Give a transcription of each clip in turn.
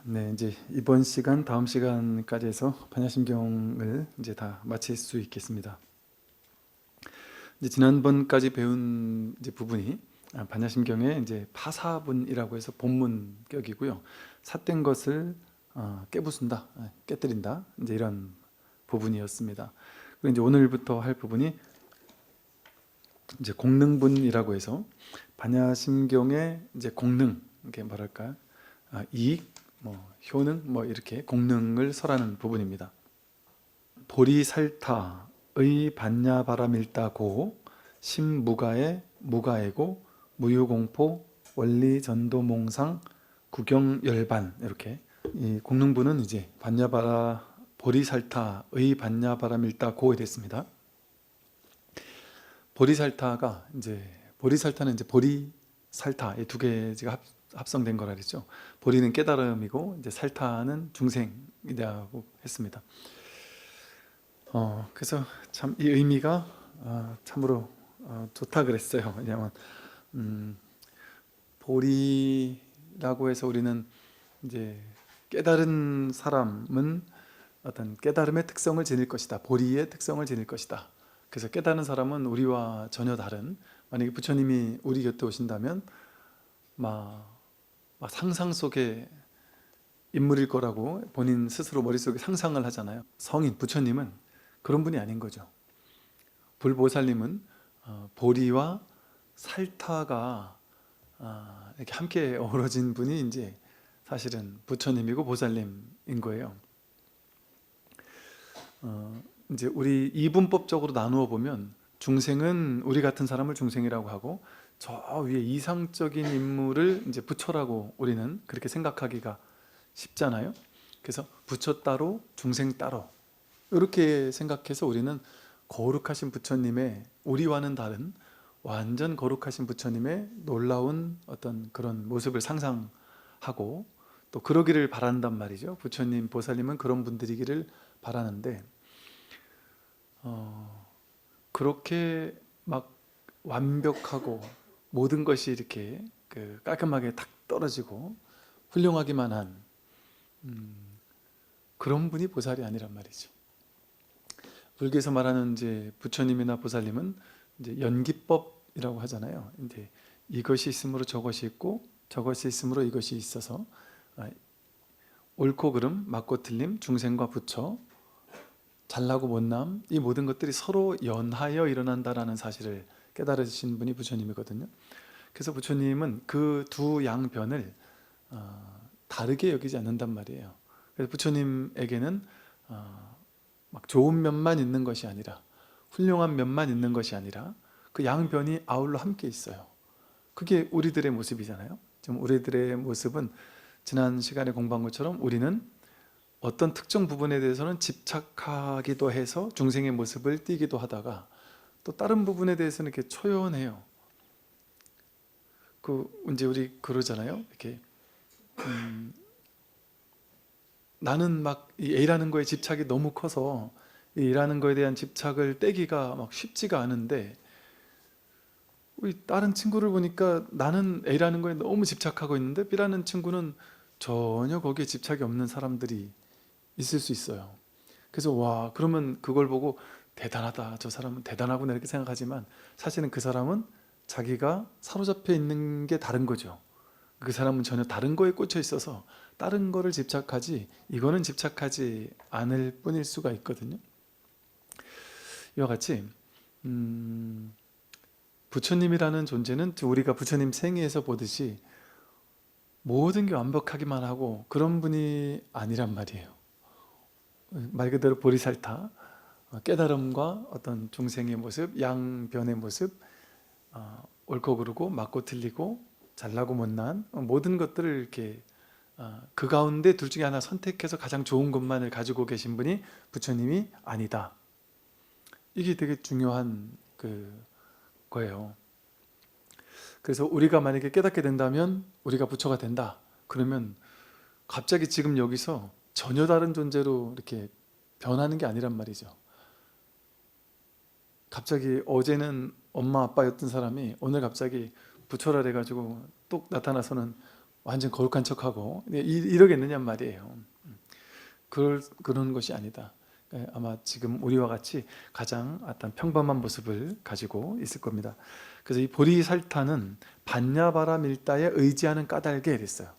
네, 이제 이번 시간, 다음 시간까지 해서 반야심경을 이제 다 마칠 수 있겠습니다. 이제 지난번까지 배운 이제 부분이 반야심경의 이제 파사분이라고 해서 본문격이고요. 삿된 것을 깨부순다, 깨뜨린다, 이제 이런 부분이었습니다. 그리고 이제 오늘부터 할 부분이 이제 공능분이라고 해서 반야심경의 이제 공능, 이게 뭐랄까, 이익, 효능, 이렇게 공능을 설하는 부분입니다. 보리살타의 반야바라밀다고 심무가의 무가애고 무유공포 원리전도몽상 구경열반, 이렇게 이 공능부는 이제 보리살타의 반야바라밀다고에 됐습니다. 보리살타는 이제 보리살타 이 두 개가 합성된 거라 그랬죠. 보리는 깨달음이고 이제 살타는 중생이라고 했습니다. 그래서 참 이 의미가 참으로 좋다 그랬어요. 왜냐하면 보리라고 해서 우리는 이제 깨달은 사람은 어떤 깨달음의 특성을 지닐 것이다, 보리의 특성을 지닐 것이다. 그래서 깨달은 사람은 우리와 전혀 다른, 만약에 부처님이 우리 곁에 오신다면 막 상상 속의 인물일 거라고 본인 스스로 머릿속에 상상을 하잖아요. 성인, 부처님은 그런 분이 아닌 거죠. 불보살님은 보리와 살타가 이렇게 함께 어우러진 분이 이제 사실은 부처님이고 보살님인 거예요. 이제 우리 이분법적으로 나누어 보면 중생은 우리 같은 사람을 중생이라고 하고 저 위에 이상적인 인물을 이제 부처라고 우리는 그렇게 생각하기가 쉽잖아요. 그래서 부처 따로 중생 따로 이렇게 생각해서 우리는 거룩하신 부처님의, 우리와는 다른 완전 거룩하신 부처님의 놀라운 어떤 그런 모습을 상상하고 또 그러기를 바란단 말이죠. 부처님, 보살님은 그런 분들이기를 바라는데 그렇게 막 완벽하고 모든 것이 이렇게 깔끔하게 탁 떨어지고 훌륭하기만 한 그런 분이 보살이 아니란 말이죠. 불교에서 말하는 이제 부처님이나 보살님은 이제 연기법이라고 하잖아요. 이제 이것이 있으므로 저것이 있고 저것이 있으므로 이것이 있어서 옳고 그름, 맞고 틀림, 중생과 부처, 잘나고 못남, 이 모든 것들이 서로 연하여 일어난다라는 사실을 깨달으신 분이 부처님이거든요. 그래서 부처님은 그 두 양변을 다르게 여기지 않는단 말이에요. 그래서 부처님에게는 막 좋은 면만 있는 것이 아니라, 훌륭한 면만 있는 것이 아니라 그 양변이 아울러 함께 있어요. 그게 우리들의 모습이잖아요. 지금 우리들의 모습은 지난 시간에 공부한 것처럼 우리는 어떤 특정 부분에 대해서는 집착하기도 해서 중생의 모습을 띠기도 하다가 또 다른 부분에 대해서는 이렇게 초연해요. 이제 우리 그러잖아요. 이렇게 나는 막 이 A라는 거에 집착이 너무 커서 이 A라는 거에 대한 집착을 떼기가 막 쉽지가 않은데 우리 다른 친구를 보니까 나는 A라는 거에 너무 집착하고 있는데 B라는 친구는 전혀 거기에 집착이 없는 사람들이 있을 수 있어요. 그래서 와, 그러면 그걸 보고 대단하다, 저 사람은 대단하구나 이렇게 생각하지만 사실은 그 사람은 자기가 사로잡혀 있는 게 다른 거죠. 그 사람은 전혀 다른 거에 꽂혀 있어서 다른 거를 집착하지 이거는 집착하지 않을 뿐일 수가 있거든요. 이와 같이 부처님이라는 존재는 우리가 부처님 생애에서 보듯이 모든 게 완벽하기만 하고 그런 분이 아니란 말이에요. 말 그대로 보리살타, 깨달음과 어떤 중생의 모습, 양변의 모습, 옳고 그르고 맞고 틀리고 잘나고 못난 모든 것들을 이렇게 그 가운데 둘 중에 하나 선택해서 가장 좋은 것만을 가지고 계신 분이 부처님이 아니다. 이게 되게 중요한 거예요. 그래서 우리가 만약에 깨닫게 된다면 우리가 부처가 된다. 그러면 갑자기 지금 여기서 전혀 다른 존재로 이렇게 변하는 게 아니란 말이죠. 갑자기 어제는 엄마 아빠였던 사람이 오늘 갑자기 부처라 해가지고 뚝 나타나서는 완전 거룩한 척하고 이러겠느냐 말이에요. 그런 것이 아니다. 아마 지금 우리와 같이 가장 어떤 평범한 모습을 가지고 있을 겁니다. 그래서 이 보리살타는 반야바라밀다에 의지하는 까닭에 이랬어요.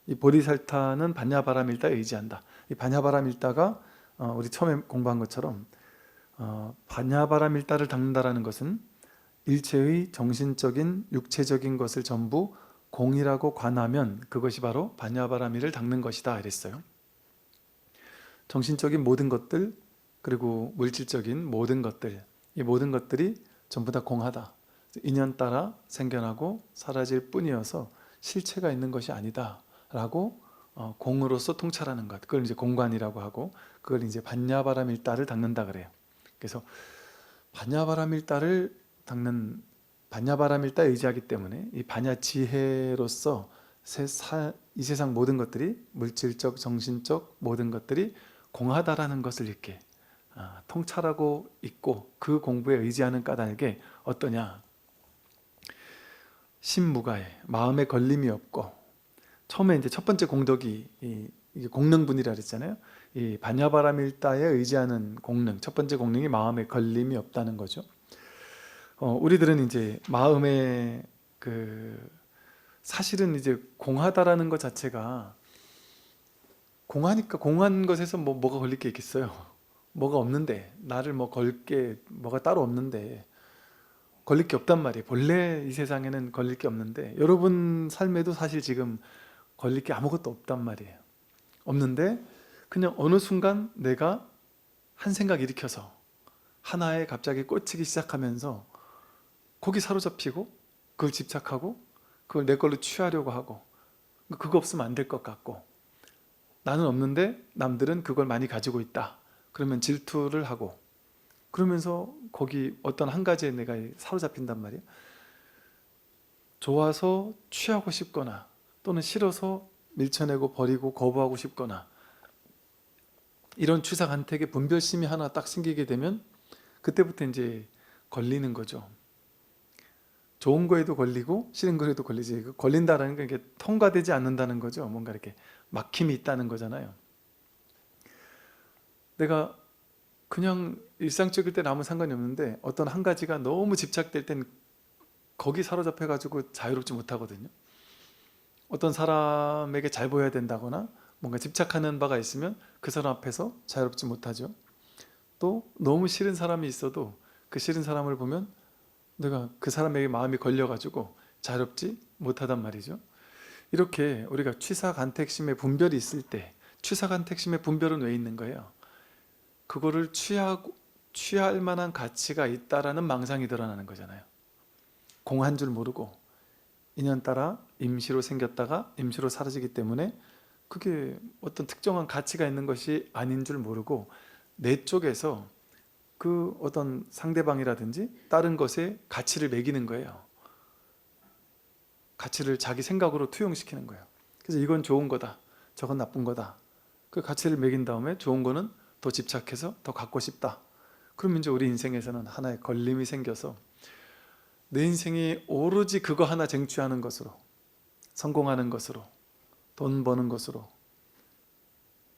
이 보리살타는 반야바라밀다에 의지한다. 이 반야바라밀다가 우리 처음에 공부한 것처럼 반야바라밀다를 닦는다라는 것은 일체의 정신적인 육체적인 것을 전부 공이라고 관하면 그것이 바로 반야바라밀을 닦는 것이다 이랬어요. 정신적인 모든 것들 그리고 물질적인 모든 것들, 이 모든 것들이 전부 다 공하다. 인연 따라 생겨나고 사라질 뿐이어서 실체가 있는 것이 아니다 라고 공으로서 통찰하는 것, 그걸 이제 공관이라고 하고, 그걸 이제 반야바라밀다를 닦는다 그래요. 그래서 반야바라밀다를 닦는, 반야바라밀다에 의지하기 때문에 이 반야지혜로서 이 세상 모든 것들이, 물질적 정신적 모든 것들이 공하다라는 것을 이렇게 통찰하고 있고, 그 공부에 의지하는 까닭에 어떠냐, 신무가에 마음에 걸림이 없고, 처음에 이제 첫 번째 공덕이 이게 공능분이라 그랬잖아요. 이 반야바라밀다에 의지하는 공능, 첫 번째 공능이 마음에 걸림이 없다는 거죠. 우리들은 이제 마음에 사실은 이제 공하다라는 것 자체가, 공하니까 공한 것에서 뭐가 걸릴 게 있겠어요. 뭐가 없는데, 나를 뭐 걸 게 뭐가 따로 없는데 걸릴 게 없단 말이에요. 본래 이 세상에는 걸릴 게 없는데, 여러분 삶에도 사실 지금 걸릴 게 아무것도 없단 말이에요. 없는데 그냥 어느 순간 내가 한 생각 일으켜서 하나에 갑자기 꽂히기 시작하면서 거기 사로잡히고 그걸 집착하고 그걸 내 걸로 취하려고 하고, 그거 없으면 안 될 것 같고, 나는 없는데 남들은 그걸 많이 가지고 있다 그러면 질투를 하고, 그러면서 거기 어떤 한 가지에 내가 사로잡힌단 말이에요. 좋아서 취하고 싶거나 또는 싫어서 밀쳐내고 버리고 거부하고 싶거나, 이런 취사간택의 분별심이 하나 딱 생기게 되면 그때부터 이제 걸리는 거죠. 좋은 거에도 걸리고 싫은 거에도 걸리지. 걸린다라는 건 이게 통과되지 않는다는 거죠. 뭔가 이렇게 막힘이 있다는 거잖아요. 내가 그냥 일상적일 때는 아무 상관이 없는데 어떤 한 가지가 너무 집착될 땐 거기 사로잡혀 가지고 자유롭지 못하거든요. 어떤 사람에게 잘 보여야 된다거나 뭔가 집착하는 바가 있으면 그 사람 앞에서 자유롭지 못하죠. 또 너무 싫은 사람이 있어도 그 싫은 사람을 보면 내가 그 사람에게 마음이 걸려가지고 자유롭지 못하단 말이죠. 이렇게 우리가 취사간택심의 분별이 있을 때, 취사간택심의 분별은 왜 있는 거예요? 그거를 취할 만한 가치가 있다라는 망상이 드러나는 거잖아요. 공한 줄 모르고 인연 따라 임시로 생겼다가 임시로 사라지기 때문에 그게 어떤 특정한 가치가 있는 것이 아닌 줄 모르고 내 쪽에서 그 어떤 상대방이라든지 다른 것에 가치를 매기는 거예요. 가치를 자기 생각으로 투영시키는 거예요. 그래서 이건 좋은 거다, 저건 나쁜 거다. 그 가치를 매긴 다음에 좋은 거는 더 집착해서 더 갖고 싶다. 그러면 이제 우리 인생에서는 하나의 걸림이 생겨서 내 인생이 오로지 그거 하나 쟁취하는 것으로, 성공하는 것으로, 돈 버는 것으로,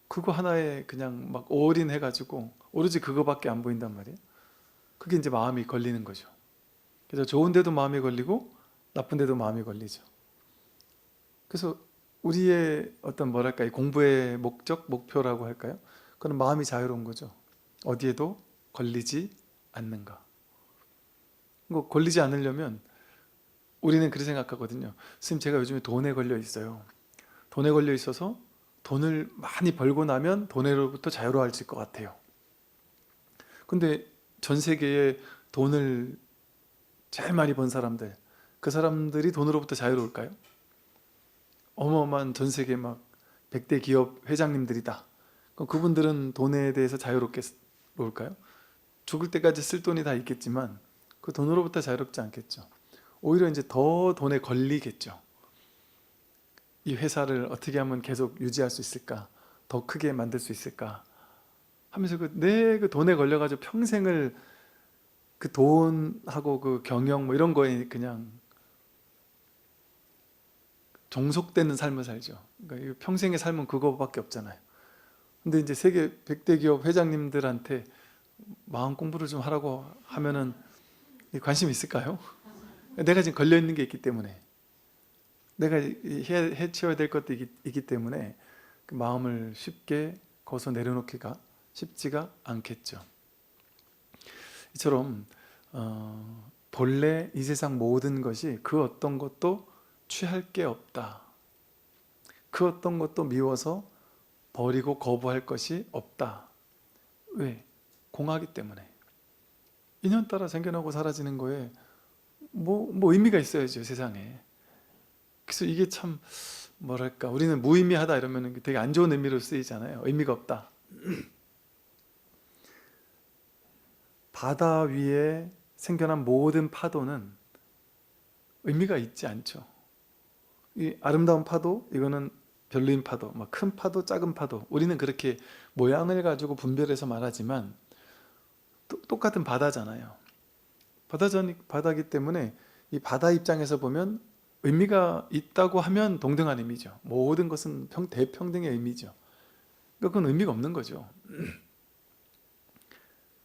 그거 하나에 그냥 막 올인해가지고 오로지 그거밖에 안 보인단 말이에요. 그게 이제 마음이 걸리는 거죠. 그래서 좋은 데도 마음이 걸리고 나쁜 데도 마음이 걸리죠. 그래서 우리의 어떤 뭐랄까, 이 공부의 목적, 목표라고 할까요? 그건 마음이 자유로운 거죠. 어디에도 걸리지 않는가. 걸리지 않으려면 우리는 그렇게 생각하거든요. 선생님, 제가 요즘에 돈에 걸려 있어요. 돈에 걸려 있어서 돈을 많이 벌고 나면 돈으로부터 자유로워질 것 같아요. 근데 전 세계에 돈을 제일 많이 번 사람들, 그 사람들이 돈으로부터 자유로울까요? 어마어마한 전 세계 막 100대 기업 회장님들이다. 그럼 그분들은 돈에 대해서 자유롭을까요? 죽을 때까지 쓸 돈이 다 있겠지만 그 돈으로부터 자유롭지 않겠죠. 오히려 이제 더 돈에 걸리겠죠. 이 회사를 어떻게 하면 계속 유지할 수 있을까? 더 크게 만들 수 있을까? 하면서 그 돈에 걸려가지고 평생을 그 돈하고 그 경영 뭐 이런 거에 그냥 종속되는 삶을 살죠. 그러니까 평생의 삶은 그거밖에 없잖아요. 근데 이제 세계 100대 기업 회장님들한테 마음 공부를 좀 하라고 하면은 관심 있을까요? 내가 지금 걸려 있는 게 있기 때문에, 내가 해치워야 될 것도 있기 때문에 그 마음을 쉽게 거기서 내려놓기가 쉽지가 않겠죠. 이처럼 본래 이 세상 모든 것이 그 어떤 것도 취할 게 없다. 그 어떤 것도 미워서 버리고 거부할 것이 없다. 왜? 공하기 때문에. 인연 따라 생겨나고 사라지는 거에 뭐 의미가 있어야죠, 세상에. 그래서 이게 참 뭐랄까, 우리는 무의미하다 이러면 되게 안 좋은 의미로 쓰이잖아요. 의미가 없다. 바다 위에 생겨난 모든 파도는 의미가 있지 않죠. 이 아름다운 파도, 이거는 별로인 파도, 큰 파도, 작은 파도, 우리는 그렇게 모양을 가지고 분별해서 말하지만 똑같은 바다잖아요. 바다기 때문에 이 바다 입장에서 보면 의미가 있다고 하면 동등한 의미죠. 모든 것은 대평등의 의미죠. 그러니까 그건 의미가 없는 거죠.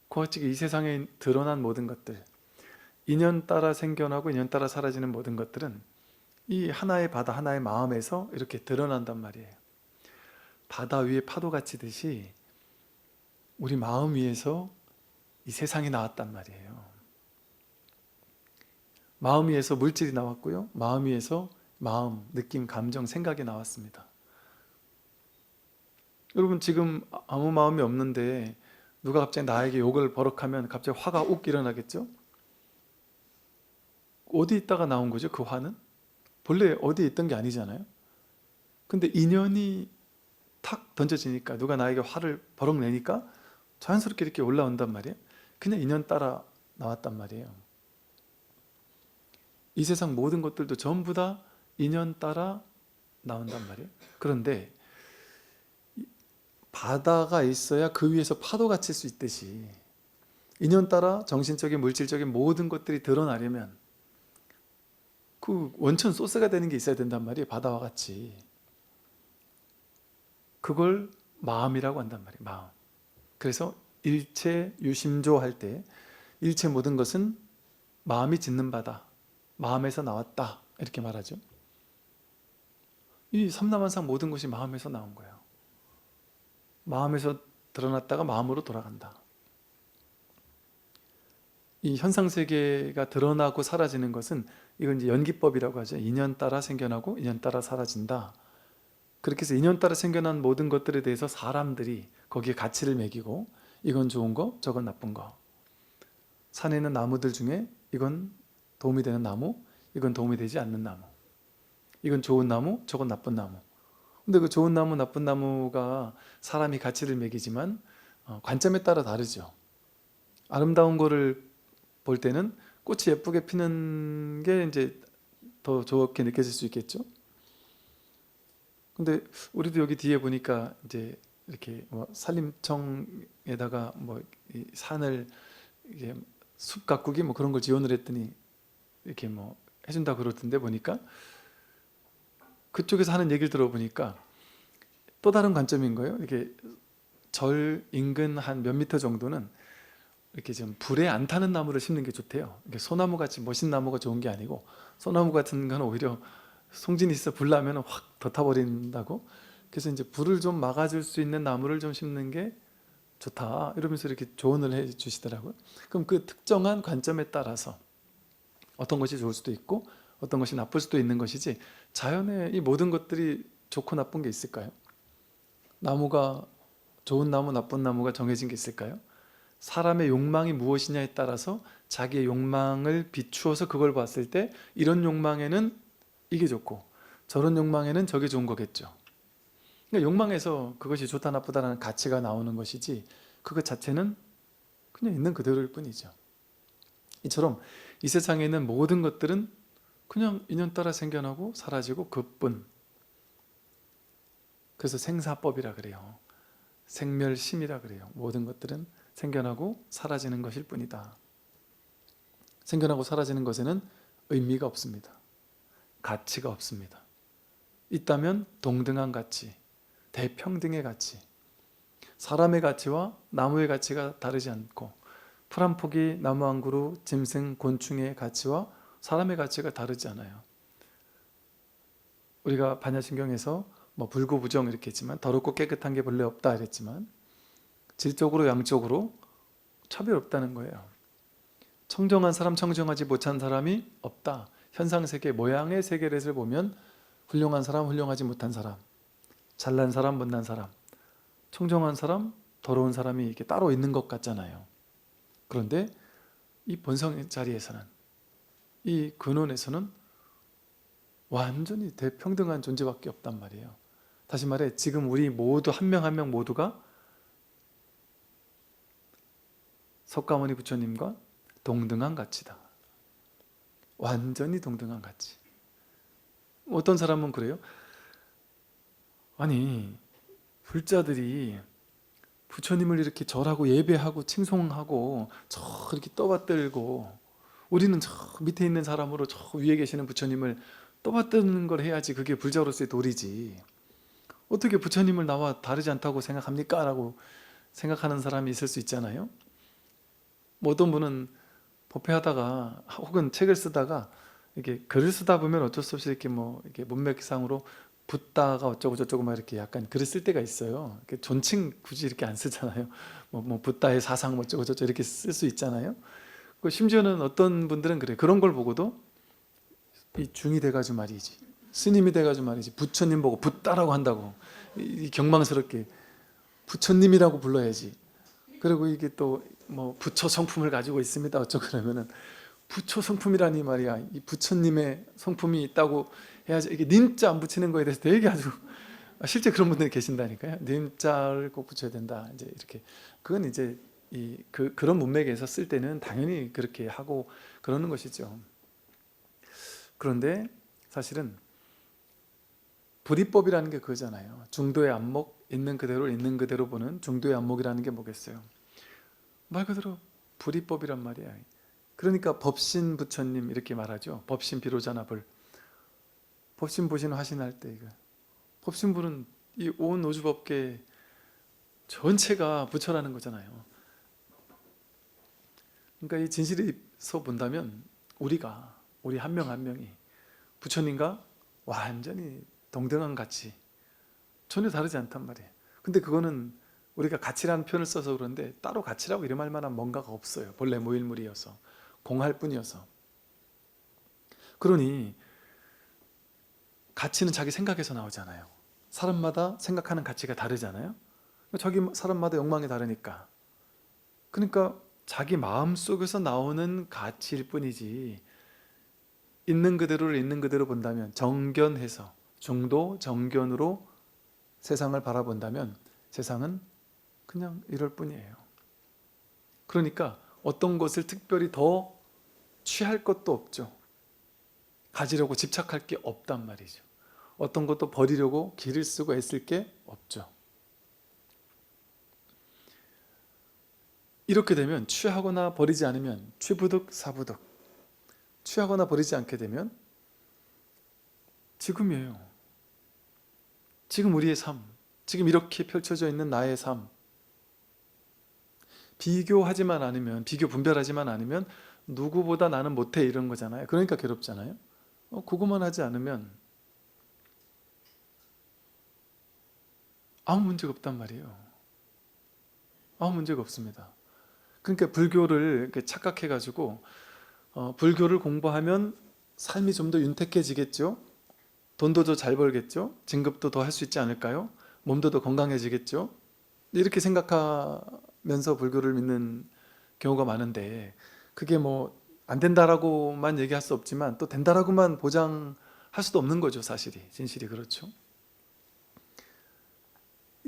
그와 같이 이 세상에 드러난 모든 것들, 인연 따라 생겨나고 인연 따라 사라지는 모든 것들은 이 하나의 바다, 하나의 마음에서 이렇게 드러난단 말이에요. 바다 위에 파도가 치듯이 우리 마음 위에서 이 세상이 나왔단 말이에요. 마음 위에서 물질이 나왔고요. 마음 위에서 마음, 느낌, 감정, 생각이 나왔습니다. 여러분 지금 아무 마음이 없는데 누가 갑자기 나에게 욕을 버럭하면 갑자기 화가 욱 일어나겠죠? 어디 있다가 나온 거죠? 그 화는? 본래 어디에 있던 게 아니잖아요. 근데 인연이 탁 던져지니까, 누가 나에게 화를 버럭 내니까 자연스럽게 이렇게 올라온단 말이에요. 그냥 인연 따라 나왔단 말이에요. 이 세상 모든 것들도 전부 다 인연 따라 나온단 말이에요. 그런데 바다가 있어야 그 위에서 파도가 칠 수 있듯이 인연 따라 정신적인, 물질적인 모든 것들이 드러나려면 그 원천 소스가 되는 게 있어야 된단 말이에요. 바다와 같이. 그걸 마음이라고 한단 말이에요. 마음. 그래서 일체 유심조 할 때 일체 모든 것은 마음이 짓는 바다, 마음에서 나왔다, 이렇게 말하죠. 이 삼라만상 모든 것이 마음에서 나온 거예요. 마음에서 드러났다가 마음으로 돌아간다. 이 현상세계가 드러나고 사라지는 것은 이건 이제 연기법이라고 하죠. 인연 따라 생겨나고 인연 따라 사라진다. 그렇게 해서 인연 따라 생겨난 모든 것들에 대해서 사람들이 거기에 가치를 매기고 이건 좋은 거, 저건 나쁜 거. 산에 있는 나무들 중에 이건 도움이 되는 나무, 이건 도움이 되지 않는 나무. 이건 좋은 나무, 저건 나쁜 나무. 근데 그 좋은 나무, 나쁜 나무가 사람이 가치를 매기지만 관점에 따라 다르죠. 아름다운 거를 볼 때는 꽃이 예쁘게 피는 게 이제 더 좋게 느껴질 수 있겠죠. 근데 우리도 여기 뒤에 보니까 이제 이렇게 산림청에다가 이 산을 이게 숲 가꾸기 그런 걸 지원을 했더니 이렇게 해준다 그러던데, 보니까 그쪽에서 하는 얘기를 들어보니까 또 다른 관점인 거예요. 이렇게 절 인근 한 몇 미터 정도는 이렇게 좀 불에 안 타는 나무를 심는 게 좋대요. 이게 소나무 같이 멋진 나무가 좋은 게 아니고, 소나무 같은 건 오히려 송진이 있어 불 나면 확 더 타버린다고. 그래서 이제 불을 좀 막아줄 수 있는 나무를 좀 심는 게 좋다, 이러면서 이렇게 조언을 해 주시더라고요. 그럼 그 특정한 관점에 따라서 어떤 것이 좋을 수도 있고 어떤 것이 나쁠 수도 있는 것이지, 자연의 이 모든 것들이 좋고 나쁜 게 있을까요? 나무가 좋은 나무, 나쁜 나무가 정해진 게 있을까요? 사람의 욕망이 무엇이냐에 따라서 자기의 욕망을 비추어서 그걸 봤을 때 이런 욕망에는 이게 좋고 저런 욕망에는 저게 좋은 거겠죠. 그러니까 욕망에서 그것이 좋다 나쁘다라는 가치가 나오는 것이지 그것 자체는 그냥 있는 그대로일 뿐이죠. 이처럼 이 세상에 있는 모든 것들은 그냥 인연 따라 생겨나고 사라지고 그뿐. 그래서 생사법이라 그래요. 생멸심이라 그래요. 모든 것들은 생겨나고 사라지는 것일 뿐이다. 생겨나고 사라지는 것에는 의미가 없습니다. 가치가 없습니다. 있다면 동등한 가치, 대평등의 가치. 사람의 가치와 나무의 가치가 다르지 않고 풀 한 포기, 나무 한 그루, 짐승, 곤충의 가치와 사람의 가치가 다르지 않아요. 우리가 반야신경에서 뭐 불구부정 이렇게 했지만 더럽고 깨끗한 게 본래 없다 이랬지만 질적으로 양적으로 차별 없다는 거예요. 청정한 사람, 청정하지 못한 사람이 없다. 현상세계, 모양의 세계를 보면 훌륭한 사람, 훌륭하지 못한 사람, 잘난 사람, 못난 사람, 청정한 사람, 더러운 사람이 이렇게 따로 있는 것 같잖아요. 그런데 이 본성의 자리에서는, 이 근원에서는 완전히 대평등한 존재밖에 없단 말이에요. 다시 말해 지금 우리 모두 한 명 한 명 모두가 석가모니 부처님과 동등한 가치다. 완전히 동등한 가치. 어떤 사람은 그래요. 아니 불자들이 부처님을 이렇게 절하고 예배하고 칭송하고 저 이렇게 떠받들고 우리는 저 밑에 있는 사람으로 저 위에 계시는 부처님을 떠받드는 걸 해야지 그게 불자로서의 도리지. 어떻게 부처님을 나와 다르지 않다고 생각합니까? 라고 생각하는 사람이 있을 수 있잖아요. 뭐 어떤 분은 법회하다가 혹은 책을 쓰다가 이렇게 글을 쓰다 보면 어쩔 수 없이 이렇게 뭐 이렇게 문맥상으로 붓다가 어쩌고 저쩌고 막 이렇게 약간 글을 쓸 때가 있어요. 이렇게 존칭 굳이 이렇게 안 쓰잖아요. 뭐 붓다의 사상 뭐 어쩌고 저쩌고 이렇게 쓸 수 있잖아요. 심지어는 어떤 분들은 그래. 그런 걸 보고도 이 중이 돼가지고 말이지, 스님이 돼가지고 말이지, 부처님 보고 붓다라고 한다고 이 경망스럽게 부처님이라고 불러야지. 그리고 이게 또 뭐 부처 성품을 가지고 있습니다 어쩌고 그러면은 부처 성품이라니 말이야. 이 부처님의 성품이 있다고 해야지. 이게 님자 안 붙이는 거에 대해서 되게 아주 실제 그런 분들이 계신다니까요. 님자를 꼭 붙여야 된다. 이제 이렇게 그건 이제 그런 문맥에서 쓸 때는 당연히 그렇게 하고 그러는 것이죠. 그런데 사실은 불이법이라는 게 그거잖아요. 중도의 안목, 있는 그대로 보는 중도의 안목이라는 게 뭐겠어요? 말 그대로 불이법이란 말이야. 그러니까 법신 부처님 이렇게 말하죠. 법신 비로자나 불. 법신 보신 화신할 때 이거. 법신불은 이 온 우주법계 전체가 부처라는 거잖아요. 그러니까 이 진실에서 본다면 우리 한 명 한 명이 부처님과 완전히 동등한 가치, 전혀 다르지 않단 말이에요. 근데 그거는 우리가 가치라는 표현을 써서 그런데 따로 가치라고 이름할 만한 뭔가가 없어요. 본래 무일물이어서, 공할 뿐이어서. 그러니 가치는 자기 생각에서 나오잖아요. 사람마다 생각하는 가치가 다르잖아요. 자기 사람마다 욕망이 다르니까. 그러니까 자기 마음속에서 나오는 가치일 뿐이지, 있는 그대로를 있는 그대로 본다면, 정견해서 중도 정견으로 세상을 바라본다면 세상은 그냥 이럴 뿐이에요. 그러니까 어떤 것을 특별히 더 취할 것도 없죠. 가지려고 집착할 게 없단 말이죠. 어떤 것도 버리려고 길을 쓰고 애쓸 게 없죠. 이렇게 되면 취하거나 버리지 않으면 취부득 사부득, 취하거나 버리지 않게 되면 지금이에요. 지금 우리의 삶, 지금 이렇게 펼쳐져 있는 나의 삶, 비교하지만 않으면, 비교 분별하지만 않으면 누구보다 나는 못해 이런 거잖아요. 그러니까 괴롭잖아요. 그것만 하지 않으면 아무 문제가 없단 말이에요. 아무 문제가 없습니다. 그러니까 불교를 이렇게 착각해가지고 불교를 공부하면 삶이 좀 더 윤택해지겠죠? 돈도 더 잘 벌겠죠? 진급도 더 할 수 있지 않을까요? 몸도 더 건강해지겠죠? 이렇게 생각하면서 불교를 믿는 경우가 많은데, 그게 뭐 안 된다라고만 얘기할 수 없지만 또 된다라고만 보장할 수도 없는 거죠. 사실이, 진실이 그렇죠.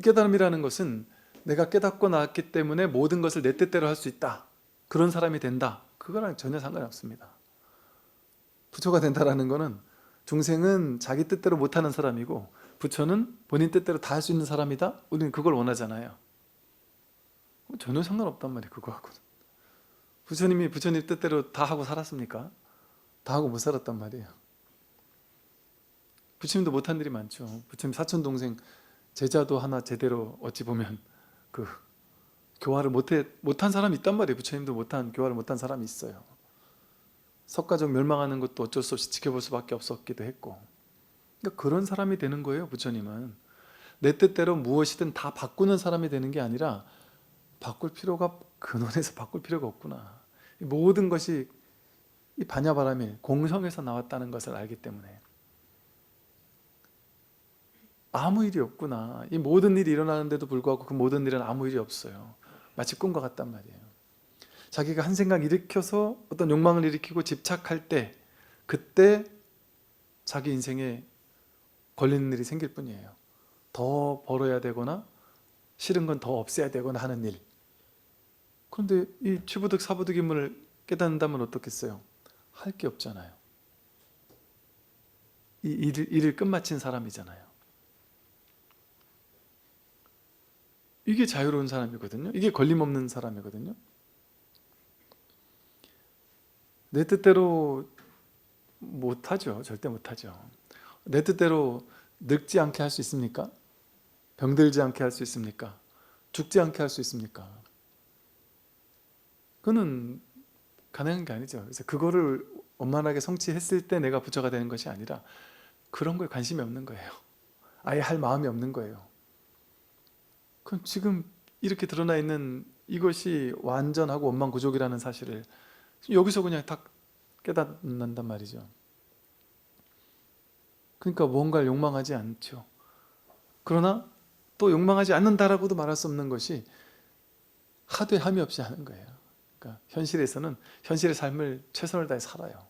깨달음이라는 것은 내가 깨닫고 나왔기 때문에 모든 것을 내 뜻대로 할 수 있다, 그런 사람이 된다, 그거랑 전혀 상관이 없습니다. 부처가 된다라는 거는 중생은 자기 뜻대로 못하는 사람이고 부처는 본인 뜻대로 다 할 수 있는 사람이다, 우리는 그걸 원하잖아요. 전혀 상관없단 말이에요. 그거하고는. 부처님이 부처님 뜻대로 다 하고 살았습니까? 다 하고 못 살았단 말이에요. 부처님도 못한 일이 많죠. 부처님 사촌 동생 제자도 하나 제대로 어찌 보면 그 교화를 못한 사람이 있단 말이에요. 부처님도 교화를 못한 사람이 있어요. 석가족 멸망하는 것도 어쩔 수 없이 지켜볼 수밖에 없었기도 했고. 그러니까 그런 사람이 되는 거예요. 부처님은 내 뜻대로 무엇이든 다 바꾸는 사람이 되는 게 아니라 근원에서 바꿀 필요가 없구나. 모든 것이 이 반야바라밀 공성에서 나왔다는 것을 알기 때문에 아무 일이 없구나. 이 모든 일이 일어나는데도 불구하고 그 모든 일은 아무 일이 없어요. 마치 꿈과 같단 말이에요. 자기가 한 생각 일으켜서 어떤 욕망을 일으키고 집착할 때 그때 자기 인생에 걸리는 일이 생길 뿐이에요. 더 벌어야 되거나 싫은 건 더 없애야 되거나 하는 일. 그런데 이 취부득 사부득임을 깨닫는다면 어떻겠어요? 할 게 없잖아요. 이 일을 끝마친 사람이잖아요. 이게 자유로운 사람이거든요. 이게 걸림없는 사람이거든요. 내 뜻대로 못하죠. 절대 못하죠. 내 뜻대로 늙지 않게 할 수 있습니까? 병들지 않게 할 수 있습니까? 죽지 않게 할 수 있습니까? 그거는 가능한 게 아니죠. 그래서 그거를 원만하게 성취했을 때 내가 부처가 되는 것이 아니라 그런 거에 관심이 없는 거예요. 아예 할 마음이 없는 거예요. 그럼 지금 이렇게 드러나 있는 이것이 완전하고 원만구족이라는 사실을 여기서 그냥 딱 깨닫는단 말이죠. 그러니까 뭔가를 욕망하지 않죠. 그러나 또 욕망하지 않는다라고도 말할 수 없는 것이 하되 함이 없이 하는 거예요. 그러니까 현실에서는 현실의 삶을 최선을 다해 살아요.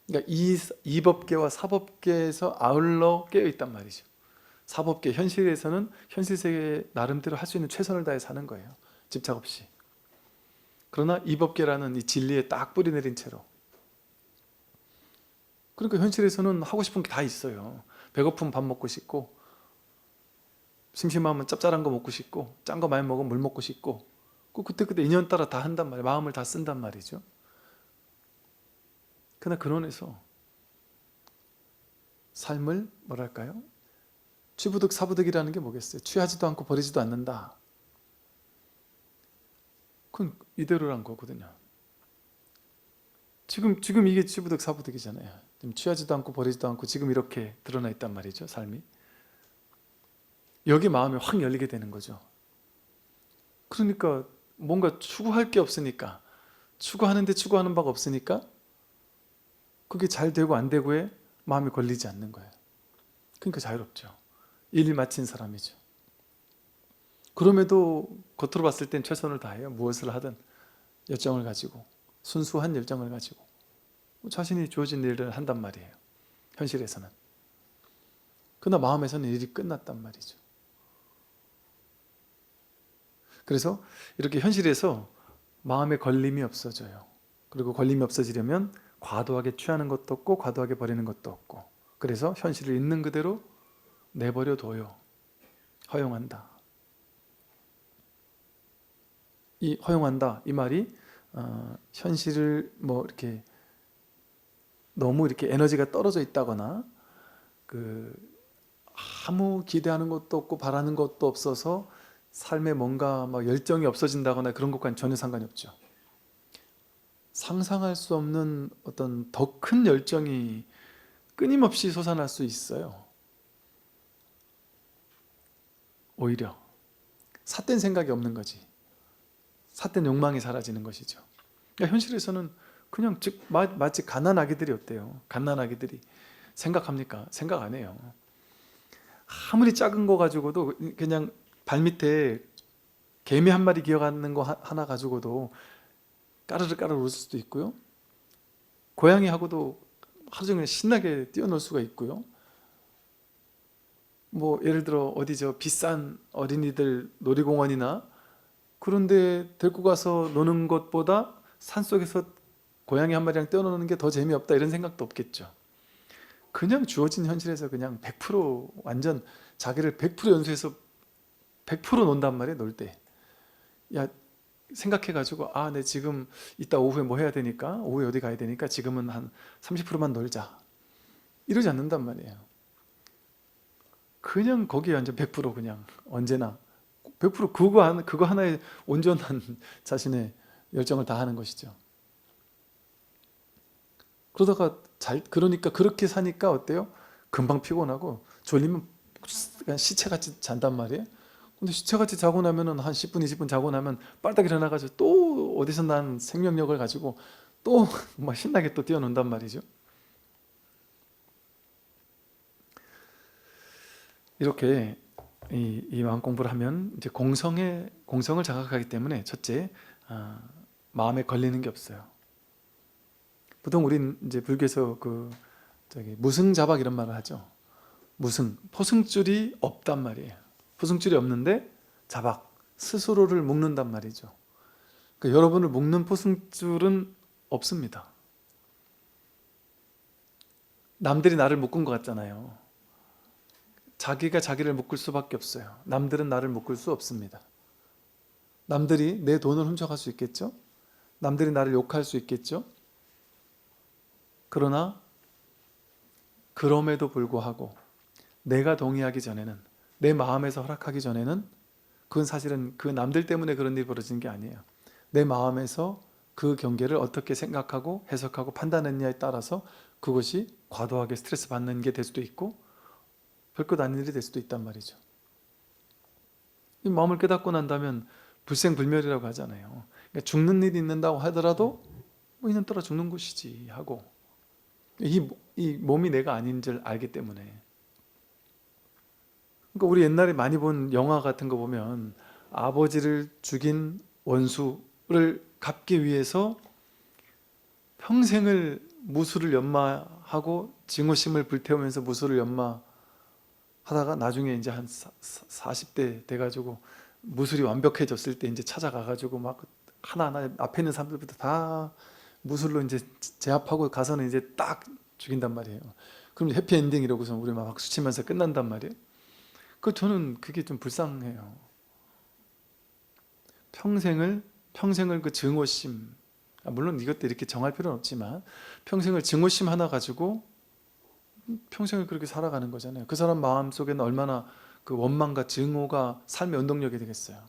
그러니까 이 법계와 사법계에서 아울러 깨어 있단 말이죠. 사법계, 현실에서는 현실 세계 나름대로 할 수 있는 최선을 다해 사는 거예요. 집착 없이. 그러나 이 법계라는 이 진리에 딱 뿌리 내린 채로. 그러니까 현실에서는 하고 싶은 게 다 있어요. 배고프면 밥 먹고 싶고, 심심하면 짭짤한 거 먹고 싶고, 짠 거 많이 먹으면 물 먹고 싶고, 그때 인연 따라 다 한단 말이에요. 마음을 다 쓴단 말이죠. 그러나 근원에서 삶을 뭐랄까요? 취부득 사부득이라는 게 뭐겠어요? 취하지도 않고 버리지도 않는다. 그건 이대로란 거거든요. 지금 이게 취부득 사부득이잖아요. 지금 취하지도 않고 버리지도 않고 지금 이렇게 드러나 있단 말이죠. 삶이. 여기 마음이 확 열리게 되는 거죠. 그러니까 뭔가 추구할 게 없으니까, 추구하는데 추구하는 바가 없으니까 그게 잘 되고 안 되고에 마음이 걸리지 않는 거예요. 그러니까 자유롭죠. 일 마친 사람이죠. 그럼에도 겉으로 봤을 땐 최선을 다해요. 무엇을 하든 열정을 가지고, 순수한 열정을 가지고 자신이 주어진 일을 한단 말이에요. 현실에서는. 그러나 마음에서는 일이 끝났단 말이죠. 그래서 이렇게 현실에서 마음에 걸림이 없어져요. 그리고 걸림이 없어지려면 과도하게 취하는 것도 없고 과도하게 버리는 것도 없고, 그래서 현실을 있는 그대로 내버려 둬요. 허용한다. 이 허용한다 이 말이 현실을 뭐 이렇게 너무 이렇게 에너지가 떨어져 있다거나 아무 기대하는 것도 없고 바라는 것도 없어서 삶에 뭔가 막 열정이 없어진다거나 그런 것과는 전혀 상관이 없죠. 상상할 수 없는 어떤 더 큰 열정이 끊임없이 솟아날 수 있어요. 오히려 삿된 생각이 없는 거지. 삿된 욕망이 사라지는 것이죠. 그러니까 현실에서는 그냥 마치 갓난아기들이 어때요? 갓난아기들이 생각합니까? 생각 안 해요. 아무리 작은 거 가지고도 그냥 발밑에 개미 한 마리 기어가는 거 하나 가지고도 까르르 까르르 웃을 수도 있고요. 고양이하고도 하루 종일 신나게 뛰어놀 수가 있고요. 뭐 예를 들어 어디 비싼 어린이들 놀이공원이나 그런데 데리고 가서 노는 것보다 산속에서 고양이 한 마리랑 뛰어노는 게 더 재미없다 이런 생각도 없겠죠. 그냥 주어진 현실에서 그냥 100% 완전 자기를 100% 연수해서 100% 논단 말이에요. 놀 때. 야 생각해가지고 내 지금 이따 오후에 뭐 해야 되니까 오후에 어디 가야 되니까 지금은 한 30%만 놀자. 이러지 않는단 말이에요. 그냥 거기에 완전 100% 그냥 언제나 100% 그거 하나에 온전한 자신의 열정을 다하는 것이죠. 그러다가 그러니까 그렇게 사니까 어때요? 금방 피곤하고 졸리면 그냥 시체같이 잔단 말이에요. 근데 시체같이 자고 나면은 한 10분 20분 자고 나면 빨딱 일어나가지고 또 어디서 난 생명력을 가지고 또 막 신나게 또 뛰어논단 말이죠. 이렇게 이 마음 공부를 하면 이제 공성을 자각하기 때문에 첫째, 마음에 걸리는 게 없어요. 보통 우린 이제 불교에서 무승자박 이런 말을 하죠. 포승줄이 없단 말이에요. 포승줄이 없는데 자박, 스스로를 묶는단 말이죠. 그러니까 여러분을 묶는 포승줄은 없습니다. 남들이 나를 묶은 것 같잖아요. 자기가 자기를 묶을 수밖에 없어요. 남들은 나를 묶을 수 없습니다. 남들이 내 돈을 훔쳐갈 수 있겠죠? 남들이 나를 욕할 수 있겠죠? 그러나 그럼에도 불구하고 내가 동의하기 전에는, 내 마음에서 허락하기 전에는 그건 사실은 그 남들 때문에 그런 일이 벌어지는 게 아니에요. 내 마음에서 그 경계를 어떻게 생각하고 해석하고 판단했냐에 따라서 그것이 과도하게 스트레스 받는 게 될 수도 있고 별것 아닌 일이 될 수도 있단 말이죠. 이 마음을 깨닫고 난다면 불생불멸이라고 하잖아요. 그러니까 죽는 일이 있는다고 하더라도 뭐 이는 떨어 죽는 것이지 하고, 이 몸이 내가 아닌 줄 알기 때문에. 그러니까 우리 옛날에 많이 본 영화 같은 거 보면 아버지를 죽인 원수를 갚기 위해서 평생을 무술을 연마하고 증오심을 불태우면서 무술을 연마하다가 나중에 이제 한 40대 돼가지고 무술이 완벽해졌을 때 이제 찾아가가지고 막 하나하나 앞에 있는 사람들부터 다 무술로 이제 제압하고 가서는 이제 딱 죽인단 말이에요. 그럼 해피엔딩 이러고서 우리 막 박수 치면서 끝난단 말이에요. 저는 그게 좀 불쌍해요. 평생을 그 증오심, 물론 이것도 이렇게 정할 필요는 없지만 평생을 증오심 하나 가지고 평생을 그렇게 살아가는 거잖아요. 그 사람 마음속에는 얼마나 그 원망과 증오가 삶의 원동력이 되겠어요.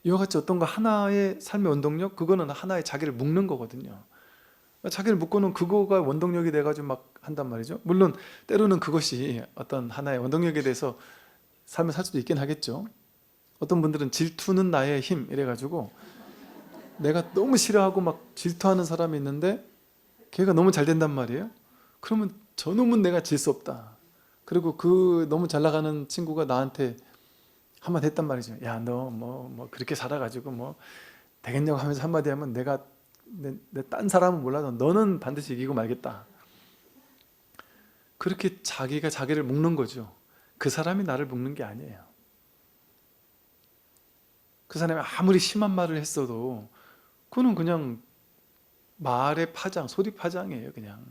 이와 같이 어떤가 하나의 삶의 원동력, 그거는 하나의 자기를 묶는 거거든요. 자기를 묶고는 그거가 원동력이 돼가지고 막 한단 말이죠. 물론 때로는 그것이 어떤 하나의 원동력에 대해서 삶을 살 수도 있긴 하겠죠. 어떤 분들은 질투는 나의 힘 이래가지고 내가 너무 싫어하고 막 질투하는 사람이 있는데 걔가 너무 잘 된단 말이에요. 그러면 저놈은 내가 질 수 없다. 그리고 그 너무 잘 나가는 친구가 나한테 한마디 했단 말이죠. 야, 너 뭐 그렇게 살아가지고 뭐 되겠냐고 하면서 한마디 하면 내가 딴 사람은 몰라도 너는 반드시 이기고 말겠다. 그렇게 자기가 자기를 묶는 거죠. 그 사람이 나를 묶는 게 아니에요. 그 사람이 아무리 심한 말을 했어도 그거는 그냥 말의 파장, 소리 파장이에요. 그냥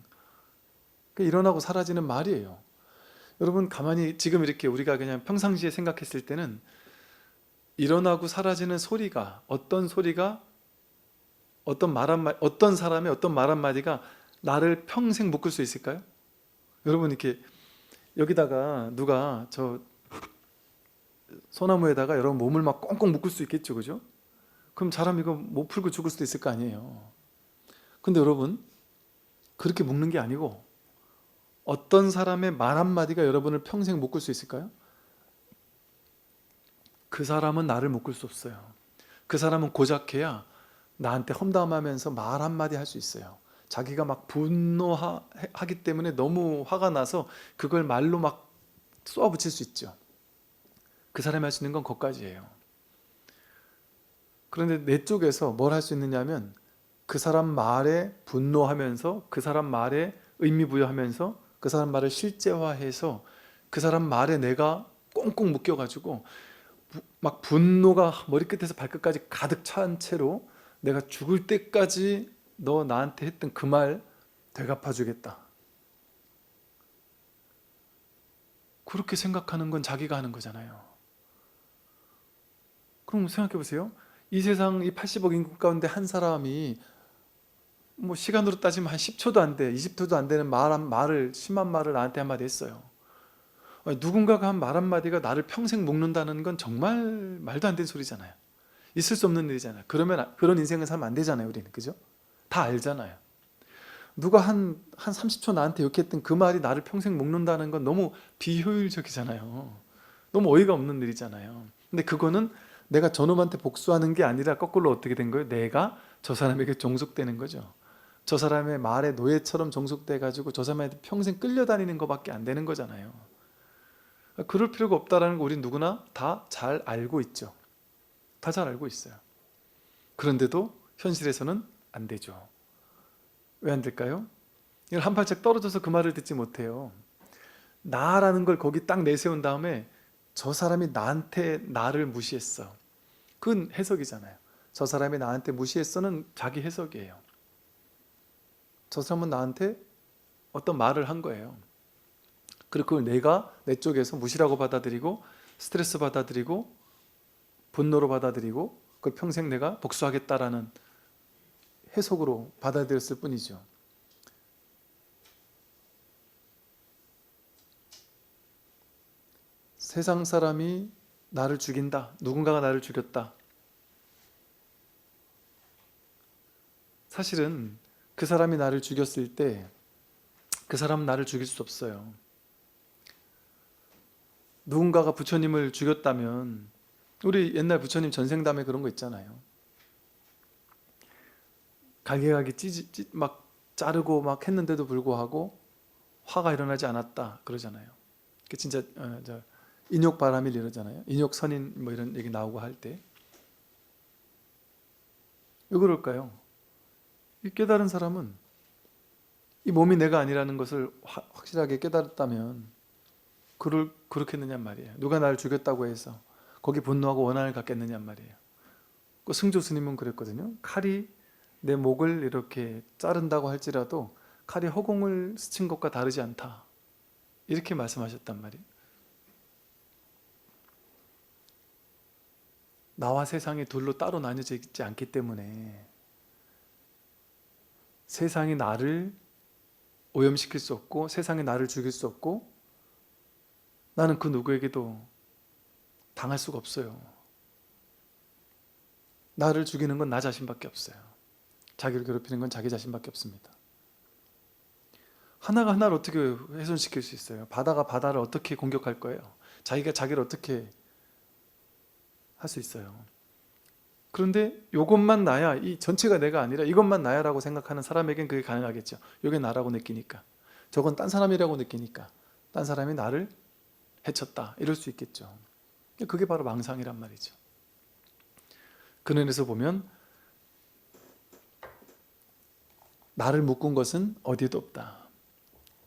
일어나고 사라지는 말이에요. 여러분 가만히 지금 이렇게 우리가 그냥 평상시에 생각했을 때는 일어나고 사라지는 소리가, 어떤 소리가, 어떤 사람의 어떤 말 한마디가 나를 평생 묶을 수 있을까요? 여러분 이렇게 여기다가 누가 저 소나무에다가 여러분 몸을 막 꽁꽁 묶을 수 있겠죠, 그죠? 그럼 사람 이거 못 풀고 죽을 수도 있을 거 아니에요. 근데 여러분 그렇게 묶는 게 아니고 어떤 사람의 말 한마디가 여러분을 평생 묶을 수 있을까요? 그 사람은 나를 묶을 수 없어요. 그 사람은 고작해야 나한테 험담하면서 말 한마디 할 수 있어요. 자기가 막 분노하기 때문에 너무 화가 나서 그걸 말로 막 쏘아붙일 수 있죠. 그 사람이 할 수 있는 건 거기까지예요. 그런데 내 쪽에서 뭘 할 수 있느냐면 그 사람 말에 분노하면서 그 사람 말에 의미 부여하면서 그 사람 말을 실제화해서 그 사람 말에 내가 꽁꽁 묶여가지고 막 분노가 머리끝에서 발끝까지 가득 찬 채로 내가 죽을 때까지 너 나한테 했던 그 말 되갚아 주겠다. 그렇게 생각하는 건 자기가 하는 거잖아요. 그럼 생각해 보세요. 이 세상 이 80억 인구 가운데 한 사람이 뭐 시간으로 따지면 한 10초도 안 돼, 20초도 안 되는 심한 말을 나한테 한마디 했어요. 누군가가 한 말 한마디가 나를 평생 묶는다는 건 정말 말도 안 되는 소리잖아요. 있을 수 없는 일이잖아요. 그러면 그런 인생을 살면 안 되잖아요, 우리는. 그죠? 다 알잖아요. 누가 한 30초 나한테 욕했던 그 말이 나를 평생 묶는다는 건 너무 비효율적이잖아요. 너무 어이가 없는 일이잖아요. 근데 그거는 내가 저놈한테 복수하는 게 아니라 거꾸로 어떻게 된 거예요? 내가 저 사람에게 종속되는 거죠. 저 사람의 말에 노예처럼 종속돼 가지고 저 사람한테 평생 끌려다니는 것밖에 안 되는 거잖아요. 그럴 필요가 없다는 거 우린 누구나 다 잘 알고 있죠. 다 잘 알고 있어요. 그런데도 현실에서는 안 되죠. 왜 안 될까요? 이걸 한 발짝 떨어져서 그 말을 듣지 못해요. 나라는 걸 거기 딱 내세운 다음에 저 사람이 나한테 나를 무시했어. 그건 해석이잖아요. 저 사람이 나한테 무시했어는 자기 해석이에요. 저 사람은 나한테 어떤 말을 한 거예요. 그리고 그걸 내가 내 쪽에서 무시라고 받아들이고 스트레스 받아들이고 분노로 받아들이고 그걸 평생 내가 복수하겠다라는 해석으로 받아들였을 뿐이죠. 세상 사람이 나를 죽인다. 누군가가 나를 죽였다. 사실은 그 사람이 나를 죽였을 때 그 사람은 나를 죽일 수 없어요. 누군가가 부처님을 죽였다면 우리 옛날 부처님 전생담에 그런 거 있잖아요. 갈기갈기 막 자르고 막 했는데도 불구하고 화가 일어나지 않았다 그러잖아요. 그 진짜 인욕바람일 이러잖아요. 인욕선인 뭐 이런 얘기 나오고 할 때. 왜 그럴까요? 이 깨달은 사람은 이 몸이 내가 아니라는 것을 확실하게 깨달았다면 그렇겠느냐 말이에요. 누가 나를 죽였다고 해서 거기 분노하고 원한을 갖겠느냐 말이에요. 그 승조 스님은 그랬거든요. 칼이 내 목을 이렇게 자른다고 할지라도 칼이 허공을 스친 것과 다르지 않다. 이렇게 말씀하셨단 말이에요. 나와 세상이 둘로 따로 나뉘어져 있지 않기 때문에 세상이 나를 오염시킬 수 없고 세상이 나를 죽일 수 없고 나는 그 누구에게도 당할 수가 없어요. 나를 죽이는 건 나 자신밖에 없어요. 자기를 괴롭히는 건 자기 자신밖에 없습니다. 하나가 하나를 어떻게 훼손시킬 수 있어요? 바다가 바다를 어떻게 공격할 거예요? 자기가 자기를 어떻게 할 수 있어요? 그런데 이것만 나야, 이 전체가 내가 아니라 이것만 나야 라고 생각하는 사람에겐 그게 가능하겠죠. 이게 나라고 느끼니까. 저건 딴 사람이라고 느끼니까. 딴 사람이 나를 해쳤다. 이럴 수 있겠죠. 그게 바로 망상이란 말이죠. 그런 의미에서 보면 나를 묶은 것은 어디에도 없다.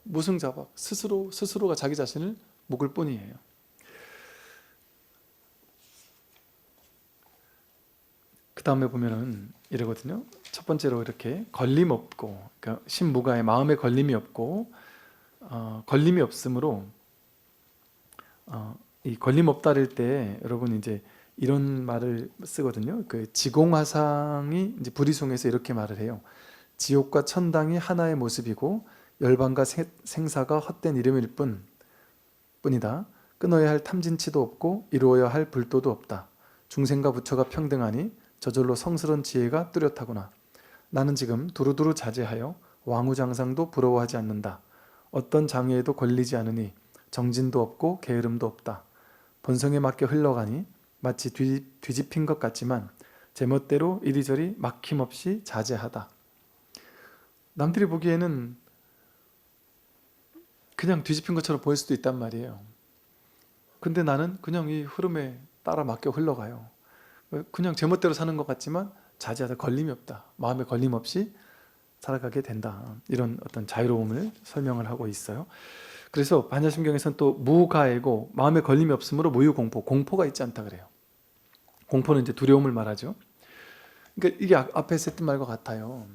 무승자박, 스스로가 자기 자신을 묶을 뿐이에요. 그 다음에 보면은 이러거든요. 첫 번째로 이렇게 걸림 없고, 그러니까 신무가에 마음에 걸림이 없고, 걸림이 없으므로, 이 걸림 없다를 때 여러분 이제 이런 말을 쓰거든요. 그 지공화상이 이제 부리송에서 이렇게 말을 해요. 지옥과 천당이 하나의 모습이고 열반과 생사가 헛된 이름일 뿐이다. 끊어야 할 탐진치도 없고 이루어야 할 불도도 없다. 중생과 부처가 평등하니 저절로 성스러운 지혜가 뚜렷하구나. 나는 지금 두루두루 자제하여 왕후장상도 부러워하지 않는다. 어떤 장애에도 걸리지 않으니 정진도 없고 게으름도 없다. 본성에 맞게 흘러가니 마치 뒤집힌 것 같지만 제멋대로 이리저리 막힘없이 자제하다. 남들이 보기에는 그냥 뒤집힌 것처럼 보일 수도 있단 말이에요. 근데 나는 그냥 이 흐름에 따라 맡겨 흘러가요. 그냥 제멋대로 사는 것 같지만 자제하다, 걸림이 없다. 마음에 걸림 없이 살아가게 된다. 이런 어떤 자유로움을 설명을 하고 있어요. 그래서 반야심경에서는 또 무가애고 마음에 걸림이 없으므로 무유공포, 공포가 있지 않다 그래요. 공포는 이제 두려움을 말하죠. 그러니까 이게 앞에 했던 말과 같아요.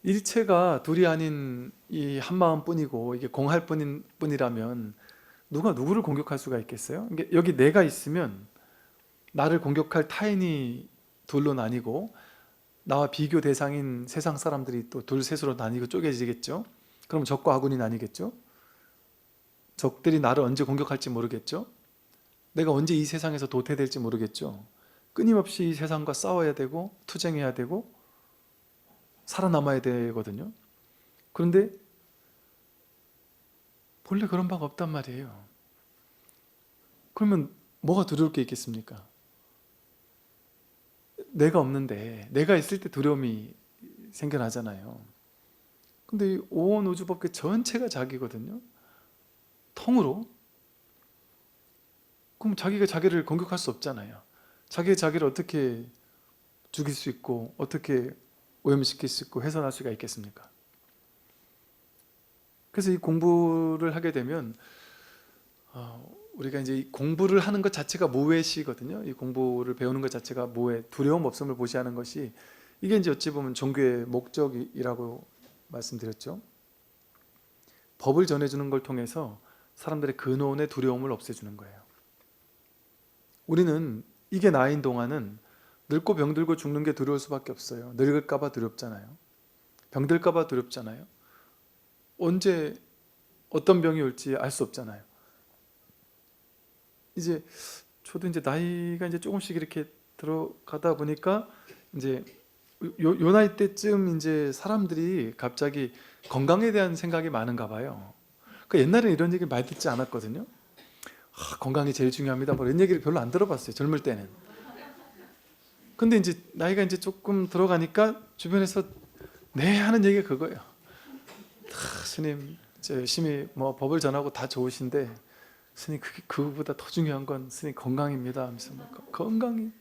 일체가 둘이 아닌 이 한 마음뿐이고 이게 공할 뿐이라면 누가 누구를 공격할 수가 있겠어요? 그러니까 여기 내가 있으면 나를 공격할 타인이 둘로 나뉘고 나와 비교 대상인 세상 사람들이 또 둘 셋으로 나뉘고 쪼개지겠죠. 그럼 적과 아군이 나뉘겠죠. 적들이 나를 언제 공격할지 모르겠죠. 내가 언제 이 세상에서 도태될지 모르겠죠. 끊임없이 이 세상과 싸워야 되고 투쟁해야 되고 살아남아야 되거든요. 그런데 본래 그런 바가 없단 말이에요. 그러면 뭐가 두려울 게 있겠습니까? 내가 없는데, 내가 있을 때 두려움이 생겨나잖아요. 근데 온 우주법계 전체가 자기거든요. 통으로. 그럼 자기가 자기를 공격할 수 없잖아요. 자기가 자기를 어떻게 죽일 수 있고 어떻게 오염시킬 수 있고 훼손할 수가 있겠습니까? 그래서 이 공부를 하게 되면 우리가 이제 이 공부를 하는 것 자체가 모해시거든요. 이 공부를 배우는 것 자체가 모해, 두려움 없음을 보시하는 것이, 이게 이제 어찌 보면 종교의 목적이라고 말씀드렸죠. 법을 전해주는 걸 통해서 사람들의 근원의 두려움을 없애주는 거예요. 우리는 이게 나인 동안은 늙고 병들고 죽는 게 두려울 수밖에 없어요. 늙을까 봐 두렵잖아요. 병들까 봐 두렵잖아요. 언제 어떤 병이 올지 알 수 없잖아요. 이제 저도 이제 나이가 이제 조금씩 이렇게 들어가다 보니까 이제 요 나이 때쯤 이제 사람들이 갑자기 건강에 대한 생각이 많은가 봐요. 그 옛날에 이런 얘기 많이 듣지 않았거든요. 건강이 제일 중요합니다. 뭐 이런 얘기를 별로 안 들어봤어요. 젊을 때는. 근데 이제 나이가 이제 조금 들어가니까 주변에서 네 하는 얘기가 그거예요. 스님, 저 열심히 뭐 법을 전하고 다 좋으신데 스님 그거보다 더 중요한 건 스님 건강입니다. 하면서 뭐 건강이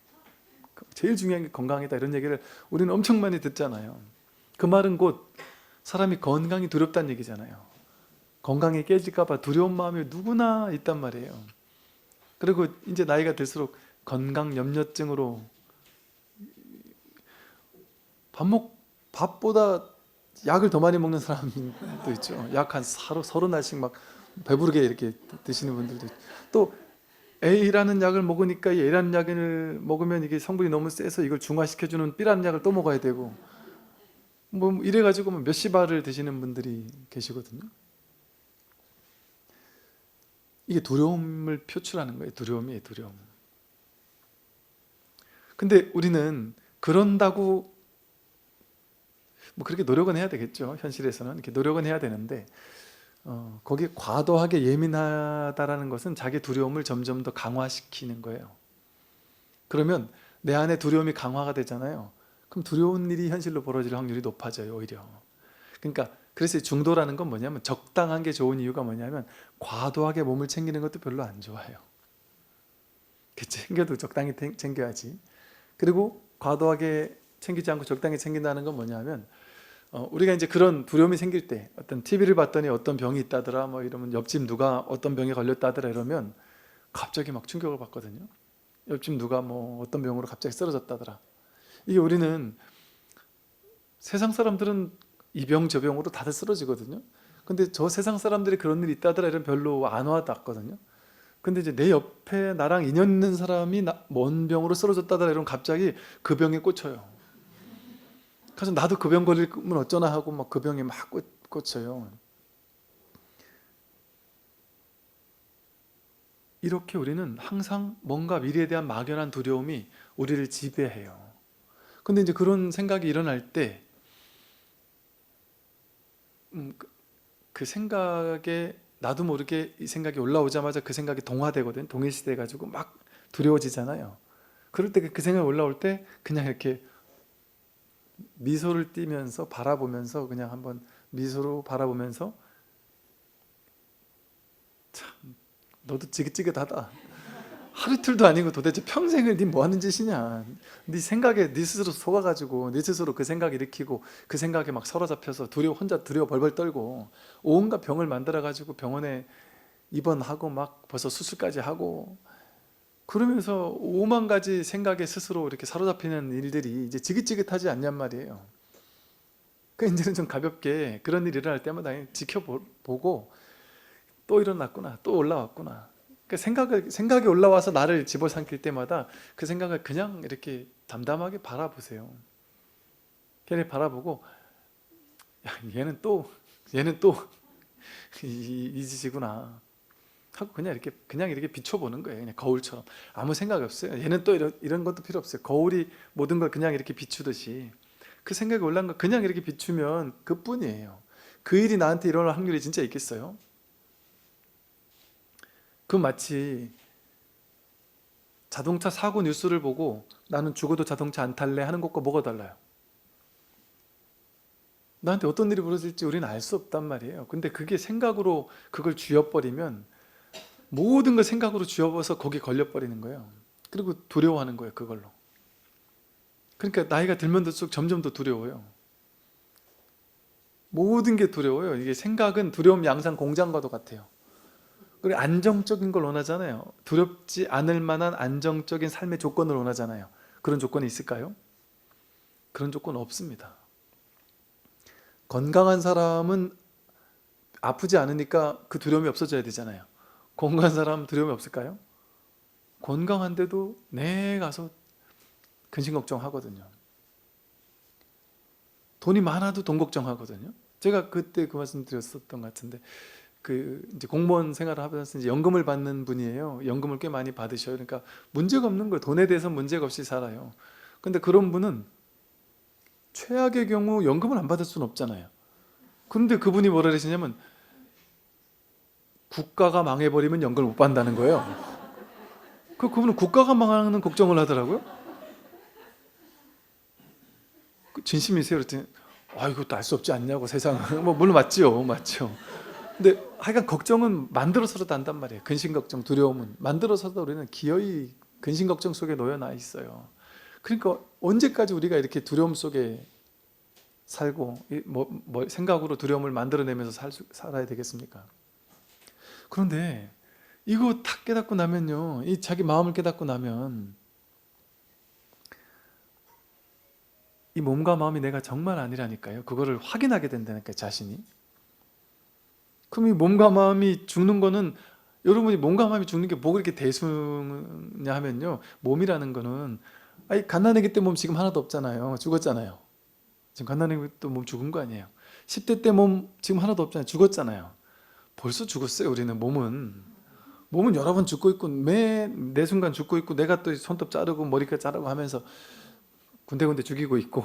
제일 중요한 게 건강이다 이런 얘기를 우리는 엄청 많이 듣잖아요. 그 말은 곧 사람이 건강이 두렵다는 얘기잖아요. 건강이 깨질까 봐 두려운 마음이 누구나 있단 말이에요. 그리고 이제 나이가 들수록 건강 염려증으로 밥보다 약을 더 많이 먹는 사람도 있죠. 약 한 서른 알씩 막 배부르게 이렇게 드시는 분들도 있죠. 또 A라는 약을 먹으니까 이 A라는 약을 먹으면 이게 성분이 너무 세서 이걸 중화시켜주는 B라는 약을 또 먹어야 되고 뭐 이래가지고 몇십 알을 드시는 분들이 계시거든요. 이게 두려움을 표출하는 거예요. 두려움이에요. 두려움. 근데 우리는 그런다고 뭐 그렇게 노력은 해야 되겠죠. 현실에서는 이렇게 노력은 해야 되는데 거기에 과도하게 예민하다라는 것은 자기 두려움을 점점 더 강화시키는 거예요. 그러면 내 안에 두려움이 강화가 되잖아요. 그럼 두려운 일이 현실로 벌어질 확률이 높아져요. 오히려. 그러니까 그래서 중도라는 건 뭐냐면 적당한 게 좋은 이유가 뭐냐면 과도하게 몸을 챙기는 것도 별로 안 좋아요. 챙겨도 적당히 챙겨야지. 그리고 과도하게 챙기지 않고 적당히 챙긴다는 건 뭐냐면 우리가 이제 그런 두려움이 생길 때 어떤 TV를 봤더니 어떤 병이 있다더라 뭐 이러면 옆집 누가 어떤 병에 걸렸다더라 이러면 갑자기 막 충격을 받거든요. 옆집 누가 뭐 어떤 병으로 갑자기 쓰러졌다더라. 이게 우리는 세상 사람들은 이 병 저 병으로 다들 쓰러지거든요. 근데 저 세상 사람들이 그런 일이 있다더라 이러면 별로 안 와닿거든요. 근데 이제 내 옆에 나랑 인연 있는 사람이 뭔 병으로 쓰러졌다더라 이러면 갑자기 그 병에 꽂혀요. 그래서 나도 그 병 걸리면 어쩌나 하고 막 그 병에 막 꽂혀요. 이렇게 우리는 항상 뭔가 미래에 대한 막연한 두려움이 우리를 지배해요. 근데 이제 그런 생각이 일어날 때 그 생각에 나도 모르게 이 생각이 올라오자마자 그 생각이 동화되거든. 동일시돼 가지고 막 두려워지잖아요. 그럴 때 그 생각이 올라올 때 그냥 이렇게 미소를 띠면서 바라보면서 그냥 한번 미소로 바라보면서 참 너도 지긋지긋하다. 하루 이틀도 아니고 도대체 평생을 네 뭐 하는 짓이냐. 네 생각에 네 스스로 속아가지고 네 스스로 그 생각 일으키고 그 생각에 막 사로잡혀서 혼자 두려워 벌벌 떨고 온갖 병을 만들어가지고 병원에 입원하고 막 벌써 수술까지 하고 그러면서 오만 가지 생각에 스스로 이렇게 사로잡히는 일들이 이제 지긋지긋하지 않냔 말이에요. 그러니까 이제는 좀 가볍게 그런 일이 일어날 때마다 지켜보고 또 일어났구나, 또 올라왔구나. 그러니까 생각이 올라와서 나를 집어삼킬 때마다 그 생각을 그냥 이렇게 담담하게 바라보세요. 걔를 바라보고 야, 얘는 또 이 짓이구나. 하고 그냥 이렇게 비춰보는 거예요. 그냥 거울처럼 아무 생각이 없어요. 얘는 또 이런 것도 필요 없어요. 거울이 모든 걸 그냥 이렇게 비추듯이 그 생각이 올라온 거 그냥 이렇게 비추면 그뿐이에요. 그 일이 나한테 일어날 확률이 진짜 있겠어요? 그 마치 자동차 사고 뉴스를 보고 나는 죽어도 자동차 안 탈래 하는 것과 뭐가 달라요? 나한테 어떤 일이 벌어질지 우리는 알 수 없단 말이에요. 근데 그게 생각으로 그걸 쥐어버리면 모든 걸 생각으로 쥐어버려서 거기에 걸려버리는 거예요. 그리고 두려워하는 거예요, 그걸로. 그러니까 나이가 들면 들수록 점점 더 두려워요. 모든 게 두려워요. 이게 생각은 두려움 양상 공장과도 같아요. 그리고 안정적인 걸 원하잖아요. 두렵지 않을 만한 안정적인 삶의 조건을 원하잖아요. 그런 조건이 있을까요? 그런 조건 없습니다. 건강한 사람은 아프지 않으니까 그 두려움이 없어져야 되잖아요. 건강한 사람은 두려움이 없을까요? 건강한데도 내 가서 근심 걱정하거든요. 돈이 많아도 돈 걱정하거든요. 제가 그때 그 말씀 드렸었던 것 같은데 이제 공무원 생활을 하면서 이제 연금을 받는 분이에요. 연금을 꽤 많이 받으셔요. 그러니까 문제가 없는 거예요. 돈에 대해서 문제가 없이 살아요. 근데 그런 분은 최악의 경우 연금을 안 받을 수는 없잖아요. 그런데 그분이 뭐라 그러시냐면 국가가 망해버리면 연금을 못 받는다는 거예요. 그분은 국가가 망하는 걱정을 하더라고요. 진심이세요? 그랬더니 이것도 알 수 없지 않냐고 세상은. 뭐 물론 맞죠. 근데 하여간 걱정은 만들어서라도 한단 말이에요. 근심 걱정, 두려움은 만들어서도 우리는 기어이 근심 걱정 속에 놓여나 있어요. 그러니까 언제까지 우리가 이렇게 두려움 속에 살고 생각으로 두려움을 만들어내면서 살아야 되겠습니까? 그런데 이거 탁 깨닫고 나면요, 이 자기 마음을 깨닫고 나면 이 몸과 마음이 내가 정말 아니라니까요. 그거를 확인하게 된다니까요, 자신이. 그럼 이 몸과 마음이 죽는 거는, 여러분이 몸과 마음이 죽는 게 뭐가 그렇게 대수냐 하면요, 몸이라는 거는 갓난아기 때 몸 지금 하나도 없잖아요. 죽었잖아요. 지금 갓난아기 때 몸 죽은 거 아니에요. 10대 때 몸 지금 하나도 없잖아요. 죽었잖아요. 벌써 죽었어요. 우리는 몸은 여러 번 죽고 있고 매 순간 죽고 있고, 내가 또 손톱 자르고 머리카락 자르고 하면서 군데군데 죽이고 있고.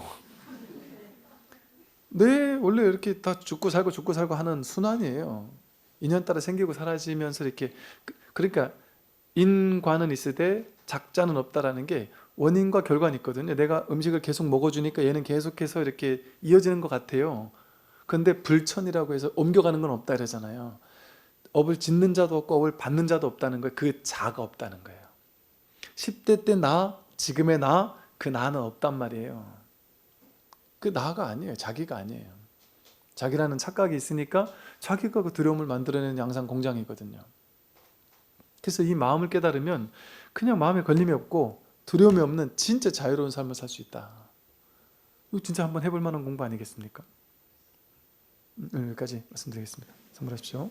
네, 원래 이렇게 다 죽고 살고 하는 순환이에요. 인연 따라 생기고 사라지면서 이렇게. 그러니까 인과는 있으되 작자는 없다라는 게 원인과 결과는 있거든요. 내가 음식을 계속 먹어주니까 얘는 계속해서 이렇게 이어지는 것 같아요. 그런데 불천이라고 해서 옮겨가는 건 없다 이러잖아요. 업을 짓는 자도 없고 업을 받는 자도 없다는 거예요. 그 자가 없다는 거예요. 10대 때 나, 지금의 나, 그 나는 없단 말이에요. 그 나가 아니에요. 자기가 아니에요. 자기라는 착각이 있으니까 자기가 그 두려움을 만들어내는 양상 공장이거든요. 그래서 이 마음을 깨달으면 그냥 마음에 걸림이 없고 두려움이 없는 진짜 자유로운 삶을 살 수 있다. 이거 진짜 한번 해볼 만한 공부 아니겠습니까? 여기까지 말씀드리겠습니다. 선물하십시오.